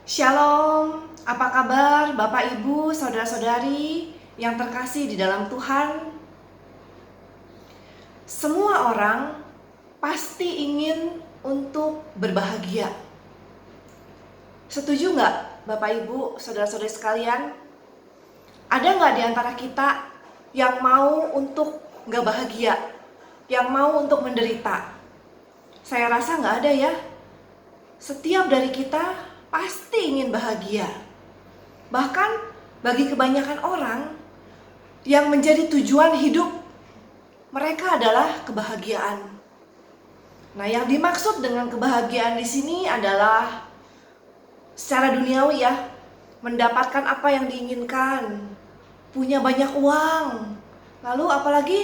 Shalom, apa kabar Bapak Ibu, Saudara-saudari yang terkasih di dalam Tuhan? Semua orang pasti ingin untuk berbahagia. Setuju nggak Bapak Ibu, Saudara-saudari sekalian? Ada nggak di antara kita yang mau untuk nggak bahagia, yang mau untuk menderita? Saya rasa nggak ada ya. Setiap dari kita pasti ingin bahagia. Bahkan bagi kebanyakan orang, yang menjadi tujuan hidup mereka adalah kebahagiaan. Nah, yang dimaksud dengan kebahagiaan di sini adalah secara duniawi ya, mendapatkan apa yang diinginkan, punya banyak uang, lalu apalagi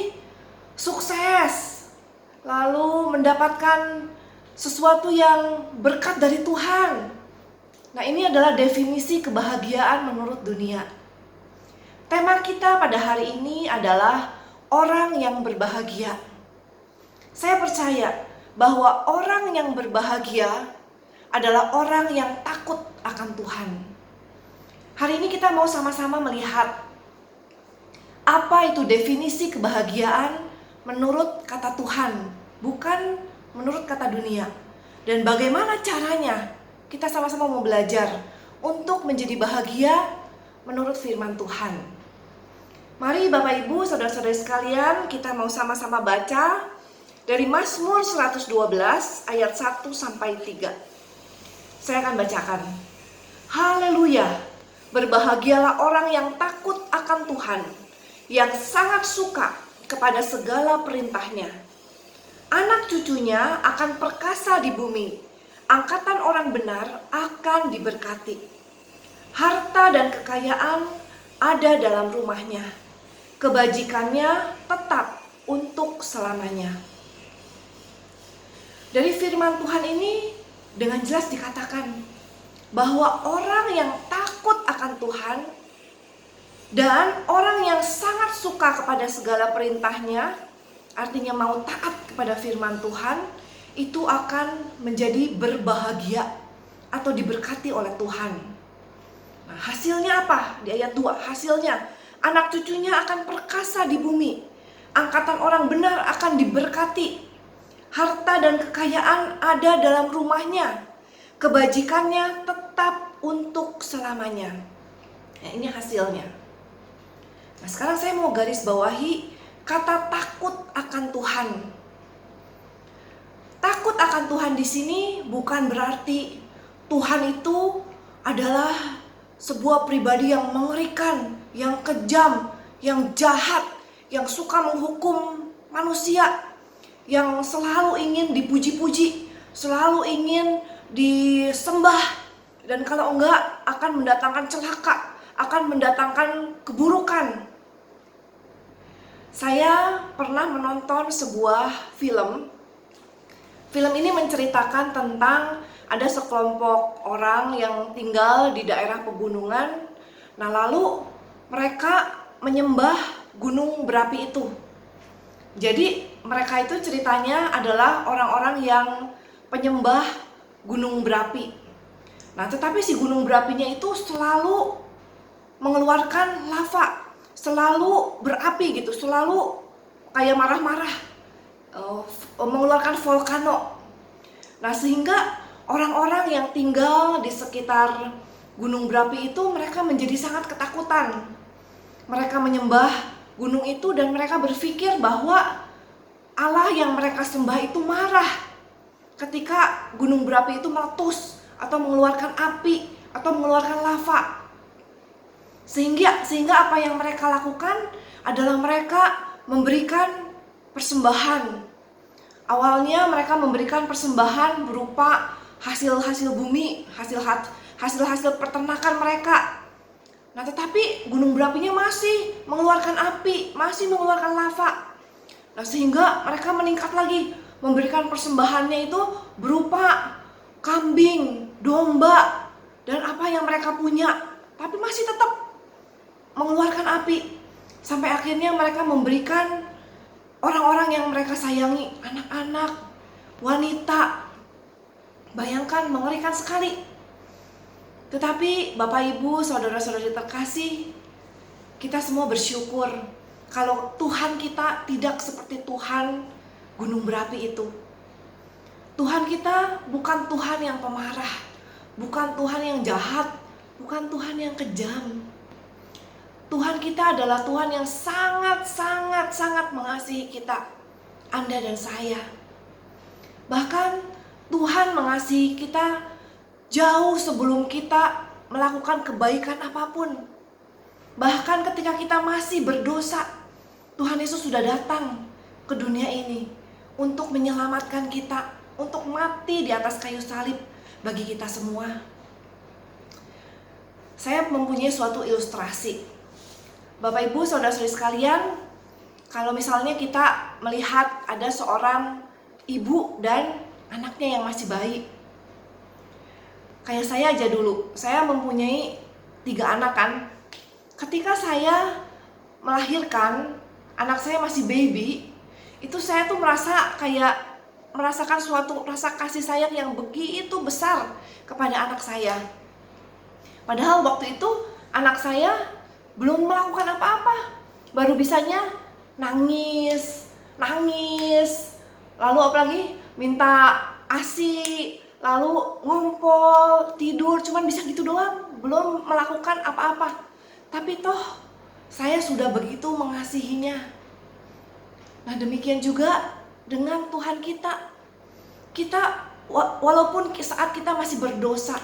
sukses, lalu mendapatkan sesuatu yang berkat dari Tuhan. Nah, ini adalah definisi kebahagiaan menurut dunia. Tema kita pada hari ini adalah orang yang berbahagia. Saya percaya bahwa orang yang berbahagia adalah orang yang takut akan Tuhan. Hari ini kita mau sama-sama melihat apa itu definisi kebahagiaan menurut kata Tuhan, bukan menurut kata dunia. Dan bagaimana caranya kita sama-sama mau belajar untuk menjadi bahagia menurut firman Tuhan. Mari Bapak Ibu, Saudara-saudari sekalian, kita mau sama-sama baca dari Mazmur 112 ayat 1 sampai 3. Saya akan bacakan. Haleluya, berbahagialah orang yang takut akan Tuhan, yang sangat suka kepada segala perintahnya. Anak cucunya akan perkasa di bumi, angkatan orang benar akan diberkati. Harta dan kekayaan ada dalam rumahnya, kebajikannya tetap untuk selamanya. Dari firman Tuhan ini dengan jelas dikatakan bahwa orang yang takut akan Tuhan dan orang yang sangat suka kepada segala perintahnya, artinya mau taat kepada firman Tuhan, itu akan menjadi berbahagia atau diberkati oleh Tuhan. Nah, hasilnya apa? Di ayat 2, hasilnya anak cucunya akan perkasa di bumi, angkatan orang benar akan diberkati, harta dan kekayaan ada dalam rumahnya, kebajikannya tetap untuk selamanya. Nah, ini hasilnya. Nah, sekarang saya mau garis bawahi kata takut akan Tuhan. Takut akan Tuhan di sini bukan berarti Tuhan itu adalah sebuah pribadi yang mengerikan, yang kejam, yang jahat, yang suka menghukum manusia, yang selalu ingin dipuji-puji, selalu ingin disembah, dan kalau enggak akan mendatangkan celaka, akan mendatangkan keburukan. Saya pernah menonton sebuah film. Film ini menceritakan tentang ada sekelompok orang yang tinggal di daerah pegunungan. Nah, lalu mereka menyembah gunung berapi itu. Jadi mereka itu ceritanya adalah orang-orang yang penyembah gunung berapi. Nah, tetapi si gunung berapinya itu selalu mengeluarkan lava, selalu berapi gitu, selalu kayak marah-marah, mengeluarkan volcano. Nah, sehingga orang-orang yang tinggal di sekitar gunung berapi itu mereka menjadi sangat ketakutan. Mereka menyembah gunung itu dan mereka berpikir bahwa Allah yang mereka sembah itu marah ketika gunung berapi itu meletus atau mengeluarkan api atau mengeluarkan lava. Sehingga apa yang mereka lakukan adalah mereka memberikan persembahan. Awalnya mereka memberikan persembahan berupa hasil-hasil bumi, hasil-hasil peternakan mereka. Nah, tetapi gunung berapinya masih mengeluarkan api, masih mengeluarkan lava. Nah, sehingga mereka meningkat lagi, memberikan persembahannya itu berupa kambing, domba, dan apa yang mereka punya, tapi masih tetap mengeluarkan api. Sampai akhirnya mereka memberikan orang-orang yang mereka sayangi, anak-anak, wanita. Bayangkan, mengerikan sekali. Tetapi Bapak Ibu, saudara-saudari terkasih, kita semua bersyukur kalau Tuhan kita tidak seperti Tuhan gunung berapi itu. Tuhan kita bukan Tuhan yang pemarah, bukan Tuhan yang jahat, bukan Tuhan yang kejam. Tuhan kita adalah Tuhan yang sangat mengasihi kita, Anda dan saya. Bahkan Tuhan mengasihi kita jauh sebelum kita melakukan kebaikan apapun. Bahkan ketika kita masih berdosa, Tuhan Yesus sudah datang ke dunia ini untuk menyelamatkan kita, untuk mati di atas kayu salib bagi kita semua. Saya mempunyai suatu ilustrasi. Bapak Ibu, saudara-saudari sekalian, kalau misalnya kita melihat ada seorang ibu dan anaknya yang masih bayi. Kayak saya aja dulu, saya mempunyai 3 anak kan. Ketika saya melahirkan, anak saya masih baby, itu saya tuh merasakan suatu rasa kasih sayang yang begitu besar kepada anak saya. Padahal waktu itu anak saya belum melakukan apa-apa, baru bisanya nangis, lalu apalagi minta ASI, lalu ngompol, tidur, cuman bisa gitu doang, belum melakukan apa-apa. Tapi toh saya sudah begitu mengasihinya. Nah, demikian juga dengan Tuhan kita. Walaupun saat kita masih berdosa,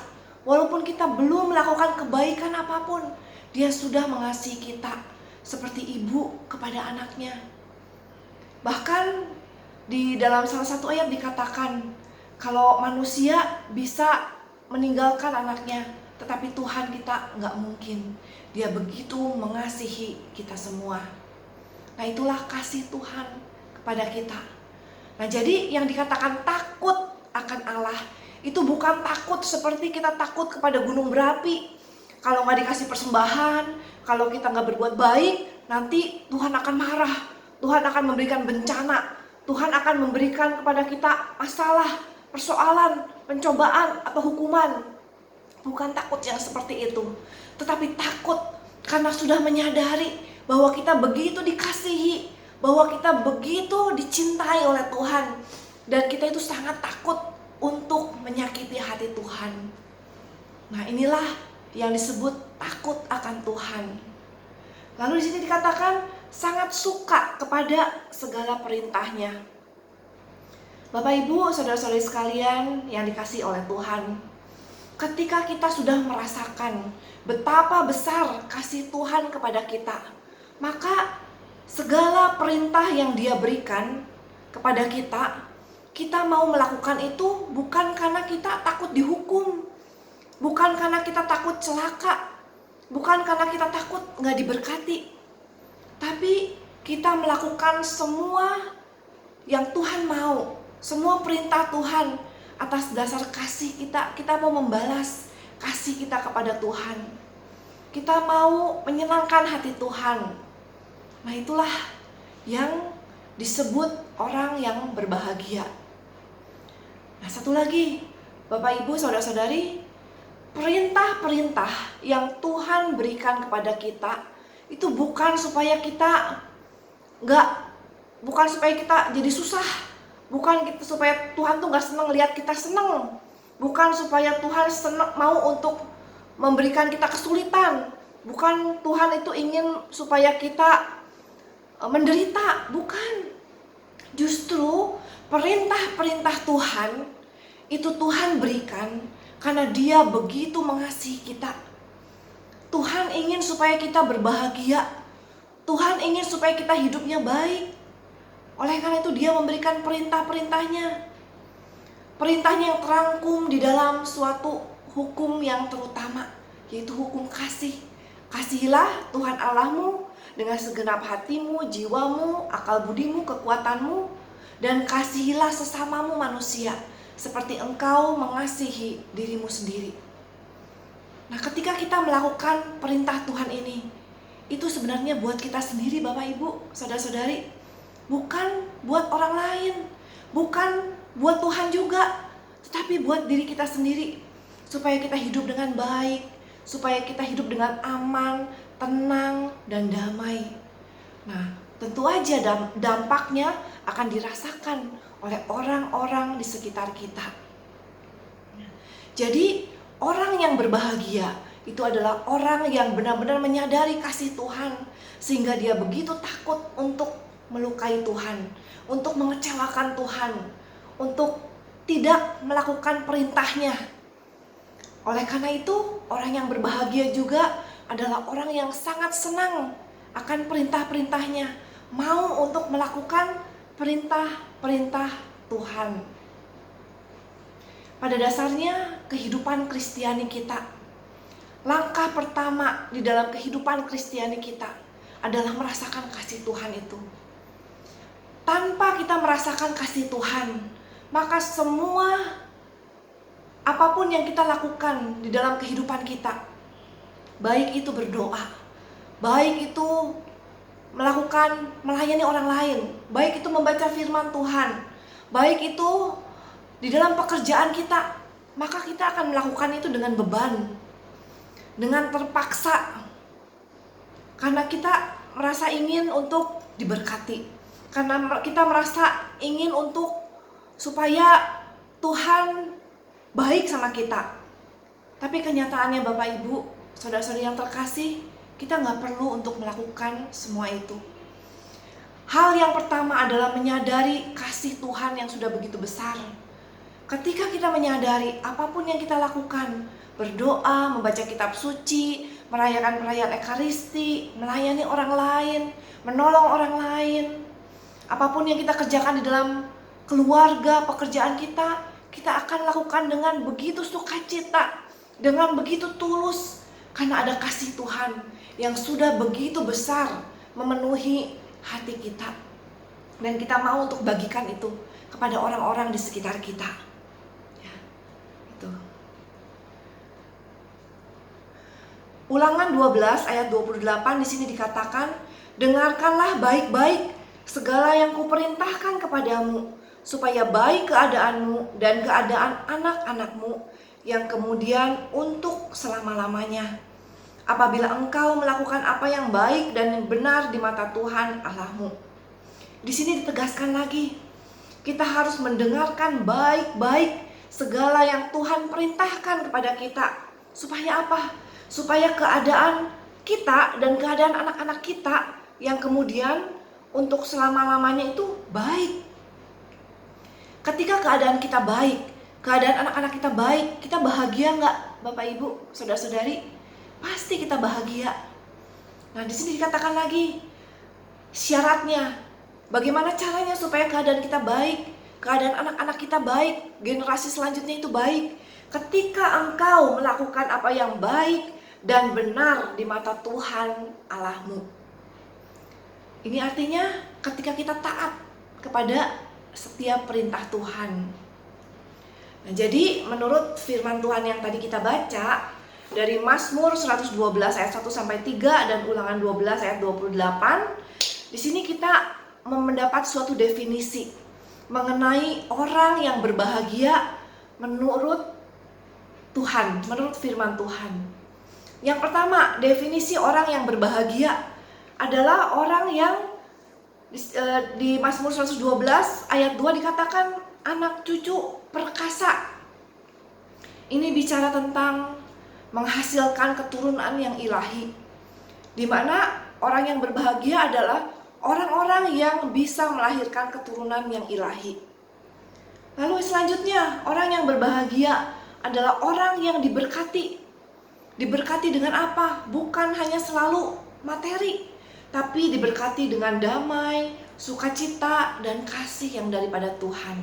walaupun kita belum melakukan kebaikan apapun, Dia sudah mengasihi kita seperti ibu kepada anaknya. Bahkan di dalam salah satu ayat dikatakan kalau manusia bisa meninggalkan anaknya, tetapi Tuhan kita nggak mungkin. Dia begitu mengasihi kita semua. Nah, itulah kasih Tuhan kepada kita. Nah, jadi yang dikatakan takut akan Allah itu bukan takut seperti kita takut kepada gunung berapi. Kalau nggak dikasih persembahan, kalau kita nggak berbuat baik, nanti Tuhan akan marah. Tuhan akan memberikan bencana. Tuhan akan memberikan kepada kita masalah, persoalan, pencobaan, atau hukuman. Bukan takut yang seperti itu, tetapi takut karena sudah menyadari bahwa kita begitu dikasihi, bahwa kita begitu dicintai oleh Tuhan, dan kita itu sangat takut untuk menyakiti hati Tuhan. Nah, inilah yang disebut takut akan Tuhan. Lalu di sini dikatakan sangat suka kepada segala perintahnya. Bapak Ibu, saudara-saudari sekalian yang dikasihi oleh Tuhan, ketika kita sudah merasakan betapa besar kasih Tuhan kepada kita, maka segala perintah yang Dia berikan kepada kita, kita mau melakukan itu bukan karena kita takut dihukum, bukan karena kita takut celaka, bukan karena kita takut nggak diberkati, tapi kita melakukan semua yang Tuhan mau, semua perintah Tuhan. Atas dasar kasih kita mau membalas kasih kita kepada Tuhan. Kita mau menyenangkan hati Tuhan. Nah, itulah yang disebut orang yang berbahagia. Nah, satu lagi, Bapak Ibu, saudara-saudari, perintah-perintah yang Tuhan berikan kepada kita itu bukan supaya kita jadi susah. Bukan supaya Tuhan tuh gak senang lihat kita senang. Bukan supaya Tuhan mau untuk memberikan kita kesulitan. Bukan Tuhan itu ingin supaya kita menderita. Bukan. Justru perintah-perintah Tuhan itu Tuhan berikan karena Dia begitu mengasihi kita. Tuhan ingin supaya kita berbahagia. Tuhan ingin supaya kita hidupnya baik. Oleh karena itu Dia memberikan perintah-perintahnya. Perintahnya yang terangkum di dalam suatu hukum yang terutama, yaitu hukum kasih. Kasihilah Tuhan Allahmu dengan segenap hatimu, jiwamu, akal budimu, kekuatanmu, dan kasihilah sesamamu manusia seperti engkau mengasihi dirimu sendiri. Nah, ketika kita melakukan perintah Tuhan ini, itu sebenarnya buat kita sendiri, Bapak Ibu, saudara-saudari. Bukan buat orang lain, bukan buat Tuhan juga, tetapi buat diri kita sendiri. supaya kita hidup dengan baik, supaya kita hidup dengan aman, tenang, dan damai. Nah, tentu aja dampaknya akan dirasakan oleh orang-orang di sekitar kita. Jadi, orang yang berbahagia itu adalah orang yang benar-benar menyadari kasih Tuhan, sehingga dia begitu takut untuk melukai Tuhan, untuk mengecewakan Tuhan, untuk tidak melakukan perintahnya. Oleh karena itu, orang yang berbahagia juga adalah orang yang sangat senang akan perintah-perintahnya, mau untuk melakukan perintah-perintah Tuhan. Pada dasarnya, kehidupan Kristiani kita, langkah pertama di dalam kehidupan Kristiani kita adalah merasakan kasih Tuhan itu. Tanpa kita merasakan kasih Tuhan, maka semua apapun yang kita lakukan di dalam kehidupan kita, baik itu berdoa, baik itu melayani orang lain, baik itu membaca firman Tuhan, baik itu di dalam pekerjaan kita, maka kita akan melakukan itu dengan beban, dengan terpaksa, karena kita merasa ingin untuk diberkati, karena kita merasa ingin untuk supaya Tuhan baik sama kita. Tapi kenyataannya Bapak Ibu, saudara-saudari yang terkasih, kita nggak perlu untuk melakukan semua itu. Hal yang pertama adalah menyadari kasih Tuhan yang sudah begitu besar. Ketika kita menyadari apapun yang kita lakukan, berdoa, membaca kitab suci, merayakan perayaan Ekaristi, melayani orang lain, menolong orang lain, apapun yang kita kerjakan di dalam keluarga, pekerjaan kita akan lakukan dengan begitu sukacita, dengan begitu tulus, karena ada kasih Tuhan yang sudah begitu besar memenuhi hati kita, dan kita mau untuk bagikan itu kepada orang-orang di sekitar kita. Ya, itu. Ulangan 12 ayat 28 di sini dikatakan, dengarkanlah baik-baik segala yang kuperintahkan kepadamu, supaya baik keadaanmu dan keadaan anak-anakmu yang kemudian untuk selama-lamanya. Apabila engkau melakukan apa yang baik dan benar di mata Tuhan Allahmu. Di sini ditegaskan lagi, kita harus mendengarkan baik-baik segala yang Tuhan perintahkan kepada kita. Supaya apa? Supaya keadaan kita dan keadaan anak-anak kita yang kemudian untuk selama-lamanya itu baik. Ketika keadaan kita baik, keadaan anak-anak kita baik, kita bahagia nggak, Bapak Ibu, saudara-saudari? Pasti kita bahagia. Nah, di sini dikatakan lagi syaratnya, bagaimana caranya supaya keadaan kita baik, keadaan anak-anak kita baik, generasi selanjutnya itu baik. Ketika engkau melakukan apa yang baik dan benar di mata Tuhan Allahmu. Ini artinya ketika kita taat kepada setiap perintah Tuhan. Nah, jadi menurut firman Tuhan yang tadi kita baca dari Mazmur 112 ayat 1 sampai 3 dan Ulangan 12 ayat 28, di sini kita mendapat suatu definisi mengenai orang yang berbahagia menurut Tuhan, menurut firman Tuhan. Yang pertama, definisi orang yang berbahagia adalah orang yang di Mazmur 112 ayat 2 dikatakan anak cucu perkasa. Ini bicara tentang menghasilkan keturunan yang ilahi, di mana orang yang berbahagia adalah orang-orang yang bisa melahirkan keturunan yang ilahi. Lalu selanjutnya, orang yang berbahagia adalah orang yang diberkati. Diberkati dengan apa? Bukan hanya selalu materi, tapi diberkati dengan damai, sukacita, dan kasih yang daripada Tuhan.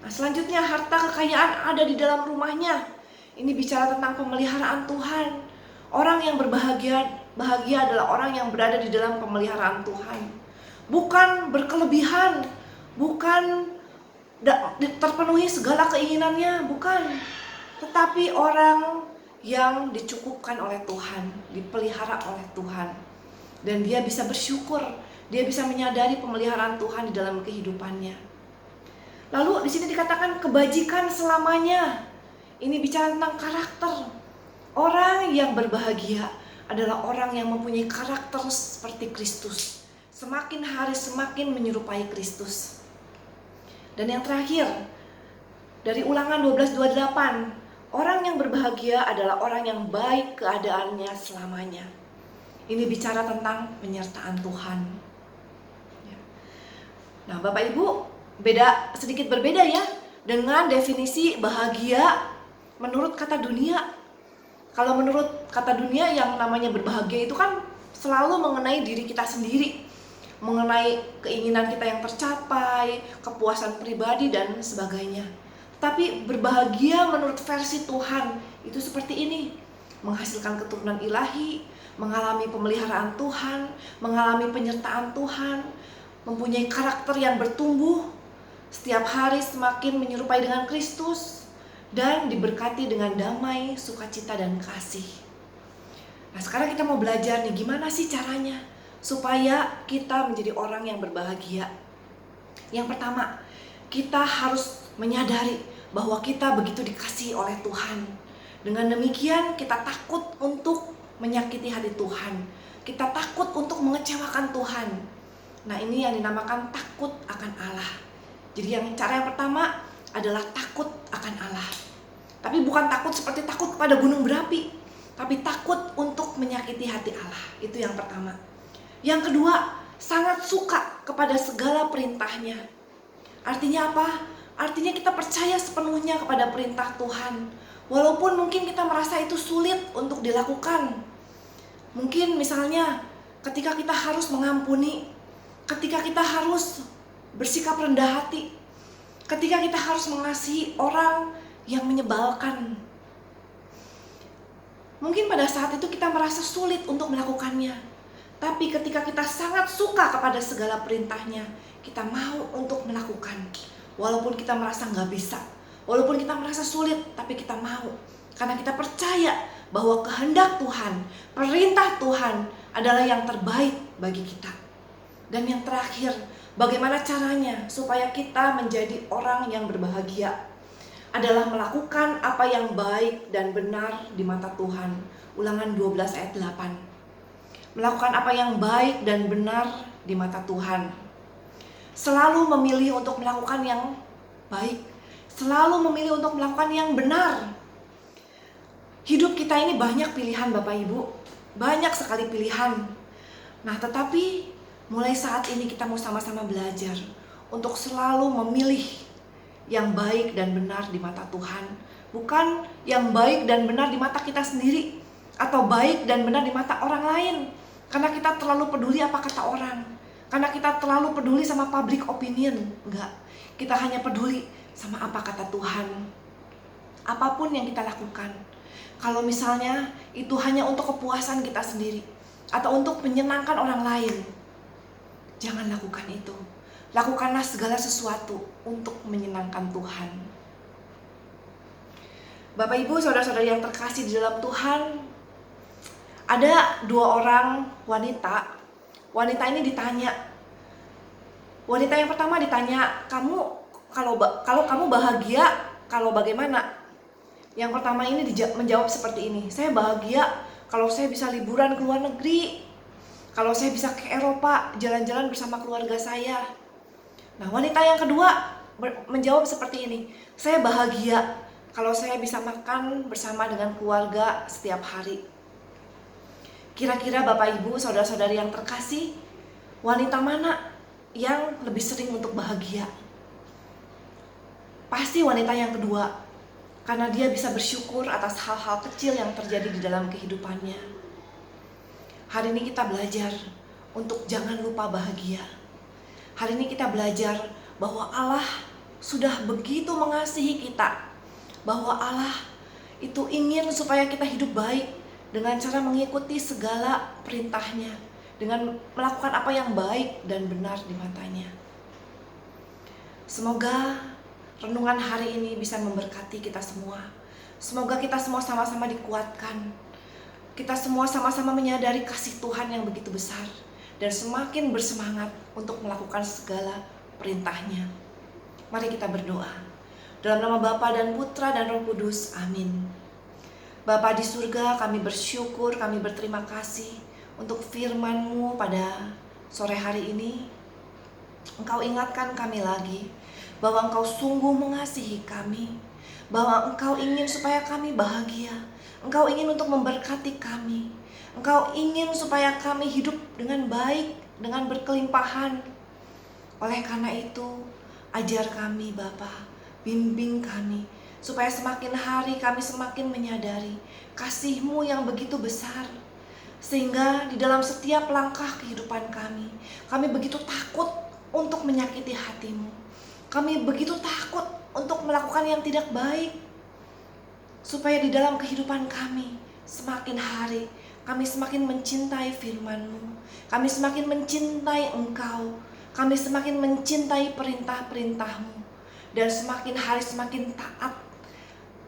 Nah, selanjutnya, harta kekayaan ada di dalam rumahnya. Ini bicara tentang pemeliharaan Tuhan. Orang yang bahagia adalah orang yang berada di dalam pemeliharaan Tuhan. Bukan berkelebihan, bukan terpenuhi segala keinginannya, bukan. Tetapi orang yang dicukupkan oleh Tuhan, dipelihara oleh Tuhan. Dan dia bisa bersyukur, dia bisa menyadari pemeliharaan Tuhan di dalam kehidupannya. Lalu di sini dikatakan kebajikan selamanya. Ini bicara tentang karakter. Orang yang berbahagia adalah orang yang mempunyai karakter seperti Kristus. Semakin hari semakin menyerupai Kristus. Dan yang terakhir, dari Ulangan 12:28, orang yang berbahagia adalah orang yang baik keadaannya selamanya. Ini bicara tentang penyertaan Tuhan. Nah, Bapak Ibu, sedikit berbeda ya dengan definisi bahagia menurut kata dunia. Kalau menurut kata dunia, yang namanya berbahagia itu kan selalu mengenai diri kita sendiri, mengenai keinginan kita yang tercapai, kepuasan pribadi dan sebagainya. Tapi berbahagia menurut versi Tuhan itu seperti ini: menghasilkan keturunan ilahi, mengalami pemeliharaan Tuhan, mengalami penyertaan Tuhan, mempunyai karakter yang bertumbuh, setiap hari semakin menyerupai dengan Kristus, dan diberkati dengan damai, sukacita, dan kasih. Nah, sekarang kita mau belajar nih, gimana sih caranya supaya kita menjadi orang yang berbahagia. Yang pertama, kita harus menyadari bahwa kita begitu dikasihi oleh Tuhan. Dengan demikian kita takut untuk menyakiti hati Tuhan. Kita takut untuk mengecewakan Tuhan. Nah, ini yang dinamakan takut akan Allah. Jadi cara yang pertama adalah takut akan Allah. Tapi bukan takut seperti takut kepada gunung berapi, tapi takut untuk menyakiti hati Allah. Itu yang pertama. Yang kedua, sangat suka kepada segala perintahnya. Artinya apa? Artinya kita percaya sepenuhnya kepada perintah Tuhan. Walaupun mungkin kita merasa itu sulit untuk dilakukan. Mungkin misalnya ketika kita harus mengampuni, ketika kita harus bersikap rendah hati, ketika kita harus mengasihi orang yang menyebalkan. Mungkin pada saat itu kita merasa sulit untuk melakukannya. Tapi ketika kita sangat suka kepada segala perintahnya, kita mau untuk melakukan. Walaupun kita merasa nggak bisa, walaupun kita merasa sulit, tapi kita mau. Karena kita percaya bahwa kehendak Tuhan, perintah Tuhan adalah yang terbaik bagi kita. Dan yang terakhir, bagaimana caranya supaya kita menjadi orang yang berbahagia? Adalah melakukan apa yang baik dan benar di mata Tuhan. Ulangan 12 ayat 8. Melakukan apa yang baik dan benar di mata Tuhan. Selalu memilih untuk melakukan yang baik. Selalu memilih untuk melakukan yang benar. Hidup kita ini banyak pilihan Bapak Ibu. Banyak sekali pilihan. Nah, tetapi mulai saat ini kita mau sama-sama belajar untuk selalu memilih yang baik dan benar di mata Tuhan. Bukan yang baik dan benar di mata kita sendiri, atau baik dan benar di mata orang lain. Karena kita terlalu peduli apa kata orang. Karena kita terlalu peduli sama public opinion. Enggak, kita hanya peduli sama apa kata Tuhan. Apapun yang kita lakukan, kalau misalnya itu hanya untuk kepuasan kita sendiri atau untuk menyenangkan orang lain, jangan lakukan itu. Lakukanlah segala sesuatu untuk menyenangkan Tuhan. Bapak Ibu, saudara-saudari yang terkasih di dalam Tuhan, ada dua orang wanita. Wanita ini ditanya. Wanita yang pertama ditanya, kamu kalau kamu bahagia, kalau bagaimana? Yang pertama ini menjawab seperti ini, saya bahagia kalau saya bisa liburan ke luar negeri, kalau saya bisa ke Eropa, jalan-jalan bersama keluarga saya. Nah, wanita yang kedua menjawab seperti ini, saya bahagia kalau saya bisa makan bersama dengan keluarga setiap hari. Kira-kira Bapak Ibu, saudara-saudari yang terkasih, wanita mana yang lebih sering untuk bahagia? Pasti wanita yang kedua, karena dia bisa bersyukur atas hal-hal kecil yang terjadi di dalam kehidupannya. Hari ini kita belajar untuk jangan lupa bahagia. Hari ini kita belajar bahwa Allah sudah begitu mengasihi kita, bahwa Allah itu ingin supaya kita hidup baik dengan cara mengikuti segala perintahnya, dengan melakukan apa yang baik dan benar di matanya. Semoga renungan hari ini bisa memberkati kita semua. Semoga kita semua sama-sama dikuatkan. Kita semua sama-sama menyadari kasih Tuhan yang begitu besar dan semakin bersemangat untuk melakukan segala perintahnya. Mari kita berdoa. Dalam nama Bapa dan Putra dan Roh Kudus, amin. Bapa di surga, kami bersyukur, kami berterima kasih untuk firman-Mu pada sore hari ini. Engkau ingatkan kami lagi bahwa Engkau sungguh mengasihi kami, bahwa Engkau ingin supaya kami bahagia, Engkau ingin untuk memberkati kami, Engkau ingin supaya kami hidup dengan baik, dengan berkelimpahan. Oleh karena itu, ajar kami Bapa, bimbing kami, supaya semakin hari kami semakin menyadari kasih-Mu yang begitu besar. Sehingga di dalam setiap langkah kehidupan kami begitu takut untuk menyakiti hati-Mu. Kami begitu takut untuk melakukan yang tidak baik. Supaya di dalam kehidupan kami semakin hari kami semakin mencintai firman-Mu. Kami semakin mencintai Engkau. Kami semakin mencintai perintah-perintah-Mu. Dan semakin hari semakin taat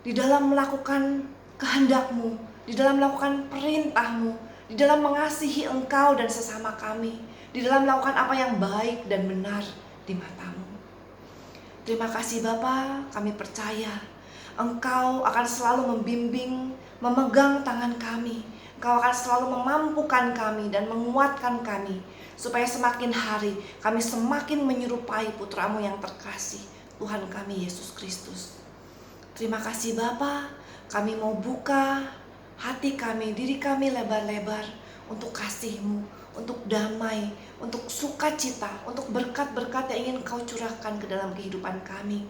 di dalam melakukan kehendak-Mu, di dalam melakukan perintah-Mu, di dalam mengasihi Engkau dan sesama kami, di dalam melakukan apa yang baik dan benar di mata-Mu. Terima kasih Bapa, kami percaya Engkau akan selalu membimbing, memegang tangan kami. Engkau akan selalu memampukan kami dan menguatkan kami, supaya semakin hari kami semakin menyerupai Putra-Mu yang terkasih, Tuhan kami Yesus Kristus. Terima kasih Bapa, kami mau buka hati kami, diri kami lebar-lebar untuk kasih-Mu, untuk damai, untuk sukacita, untuk berkat-berkat yang ingin Kau curahkan ke dalam kehidupan kami.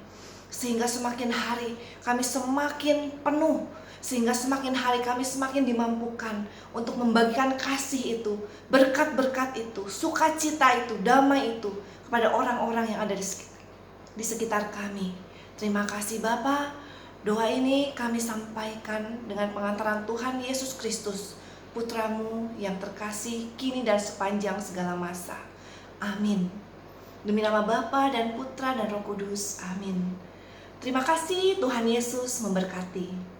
Sehingga semakin hari kami semakin penuh, sehingga semakin hari kami semakin dimampukan untuk membagikan kasih itu, berkat-berkat itu, sukacita itu, damai itu kepada orang-orang yang ada di sekitar kami. Terima kasih Bapa. Doa ini kami sampaikan dengan pengantaran Tuhan Yesus Kristus, Putra-Mu yang terkasih kini dan sepanjang segala masa. Amin. Demi nama Bapa dan Putra dan Roh Kudus. Amin. Terima kasih, Tuhan Yesus memberkati.